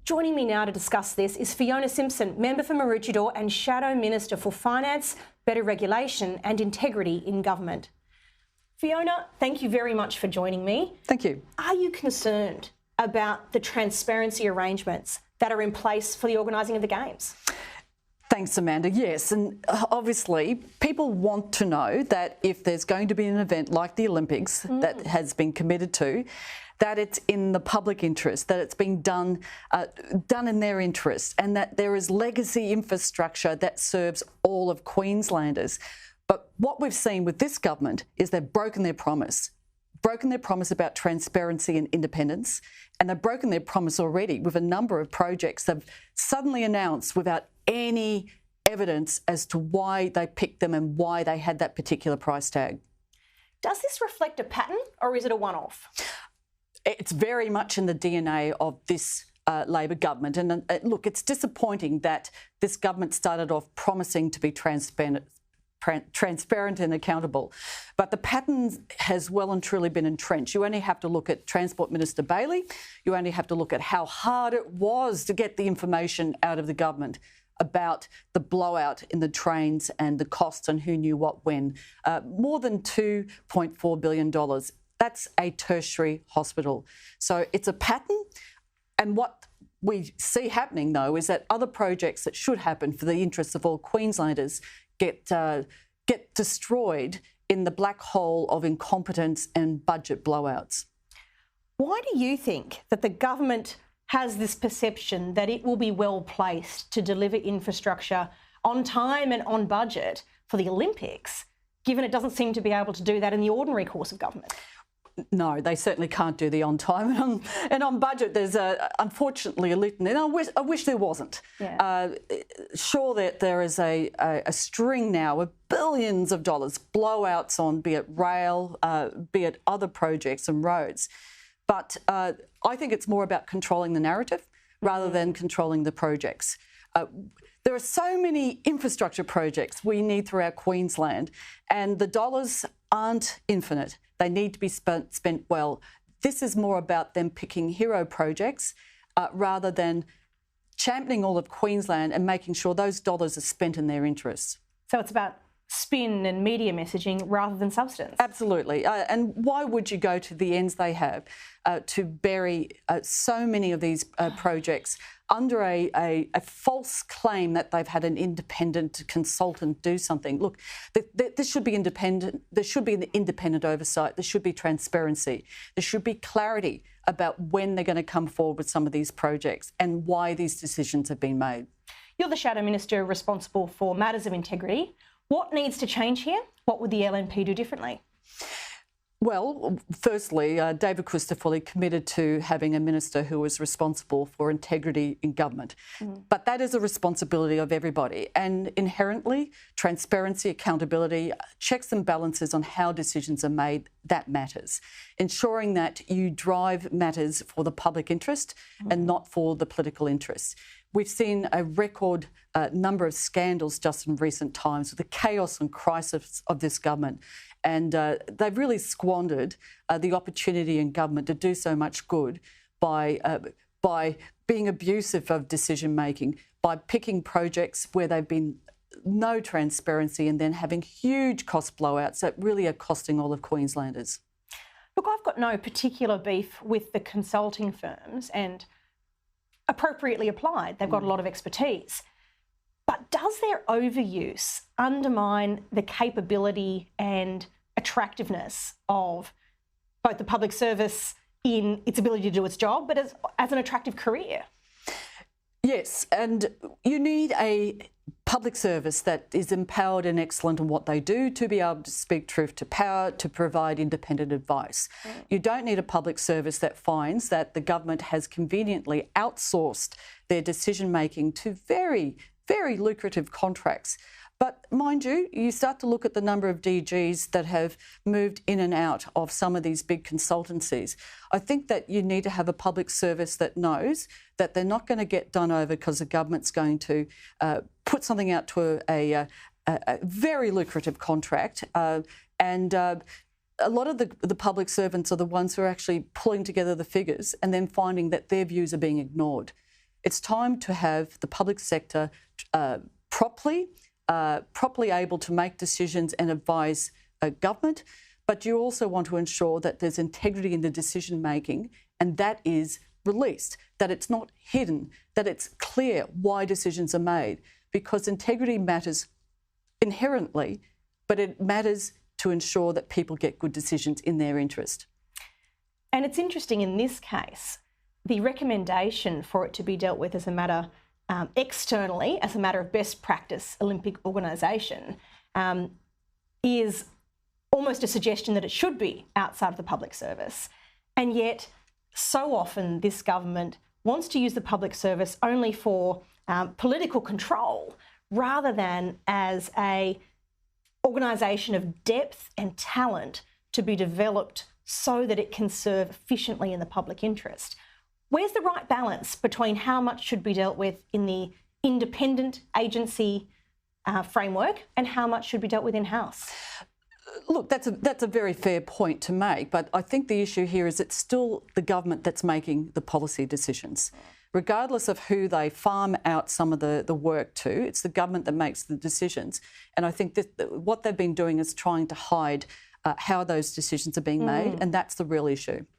Joining me now to discuss this is Fiona Simpson, member for Maroochydore and Shadow Minister for Finance, Better Regulation and Integrity in Government. Fiona, thank you very much for joining me. Thank you. Are you concerned about the transparency arrangements that are in place for the organising of the Games? Thanks, Amanda. Yes, and obviously people want to know that if there's going to be an event like the Olympics that has been committed to, that it's in the public interest, that it's being done in their interest, and that there is legacy infrastructure that serves all of Queenslanders. But what we've seen with this government is they've broken their promise about transparency and independence, and they've broken their promise already with a number of projects they've suddenly announced without any evidence as to why they picked them and why they had that particular price tag. Does this reflect a pattern or is it a one-off? It's very much in the DNA of this Labor government. And look, it's disappointing that this government started off promising to be transparent and accountable. But the pattern has well and truly been entrenched. You only have to look at Transport Minister Bailey. You only have to look at how hard it was to get the information out of the government about the blowout in the trains and the costs and who knew what when. More than $2.4 billion. That's a tertiary hospital. So it's a pattern. And what we see happening, though, is that other projects that should happen for the interests of all Queenslanders get destroyed in the black hole of incompetence and budget blowouts. Why do you think that the government has this perception that it will be well placed to deliver infrastructure on time and on budget for the Olympics, given it doesn't seem to be able to do that in the ordinary course of government? No, they certainly can't do the on time and on budget. There's unfortunately a litany, and I wish there wasn't. Yeah. Sure that there is a string now of billions of dollars, blowouts on be it rail, be it other projects and roads. But I think it's more about controlling the narrative rather than controlling the projects. There are so many infrastructure projects we need throughout Queensland, and the dollars aren't infinite. They need to be spent well. This is more about them picking hero projects rather than championing all of Queensland and making sure those dollars are spent in their interests. So it's about spin and media messaging rather than substance. Absolutely. And why would you go to the ends they have to bury so many of these projects under a false claim that they've had an independent consultant do something? Look, this should be independent. There should be an independent oversight. There should be transparency. There should be clarity about when they're going to come forward with some of these projects and why these decisions have been made. You're the Shadow Minister responsible for matters of integrity. What needs to change here? What would the LNP do differently? Well, firstly, David Christoffoli committed to having a minister who was responsible for integrity in government. But that is a responsibility of everybody. And inherently, transparency, accountability, checks and balances on how decisions are made, that matters. Ensuring that you drive matters for the public interest and not for the political interest. We've seen a record number of scandals just in recent times with the chaos and crisis of this government. And they've really squandered the opportunity in government to do so much good by being abusive of decision-making, by picking projects where they've been no transparency and then having huge cost blowouts that really are costing all of Queenslanders. Look, I've got no particular beef with the consulting firms, and appropriately applied, they've got a lot of expertise. But does their overuse undermine the capability and attractiveness of both the public service in its ability to do its job, but as an attractive career? Yes, and you need a public service that is empowered and excellent in what they do to be able to speak truth to power, to provide independent advice. You don't need a public service that finds that the government has conveniently outsourced their decision-making to very, very lucrative contracts. But mind you, you start to look at the number of DGs that have moved in and out of some of these big consultancies. I think that you need to have a public service that knows that they're not going to get done over because the government's going to put something out to a very lucrative contract. And a lot of the public servants are the ones who are actually pulling together the figures and then finding that their views are being ignored. It's time to have the public sector properly able to make decisions and advise government, but you also want to ensure that there's integrity in the decision making, and that is released, that it's not hidden, that it's clear why decisions are made, because integrity matters inherently, but it matters to ensure that people get good decisions in their interest. And it's interesting in this case, the recommendation for it to be dealt with as a matter externally, as a matter of best practice Olympic organisation, is almost a suggestion that it should be outside of the public service. And yet, so often this government wants to use the public service only for political control rather than as a organisation of depth and talent to be developed so that it can serve efficiently in the public interest. Where's the right balance between how much should be dealt with in the independent agency framework and how much should be dealt with in-house? Look, that's a very fair point to make, but I think the issue here is it's still the government that's making the policy decisions. Regardless of who they farm out some of the work to, it's the government that makes the decisions. And I think that what they've been doing is trying to hide how those decisions are being made, and that's the real issue.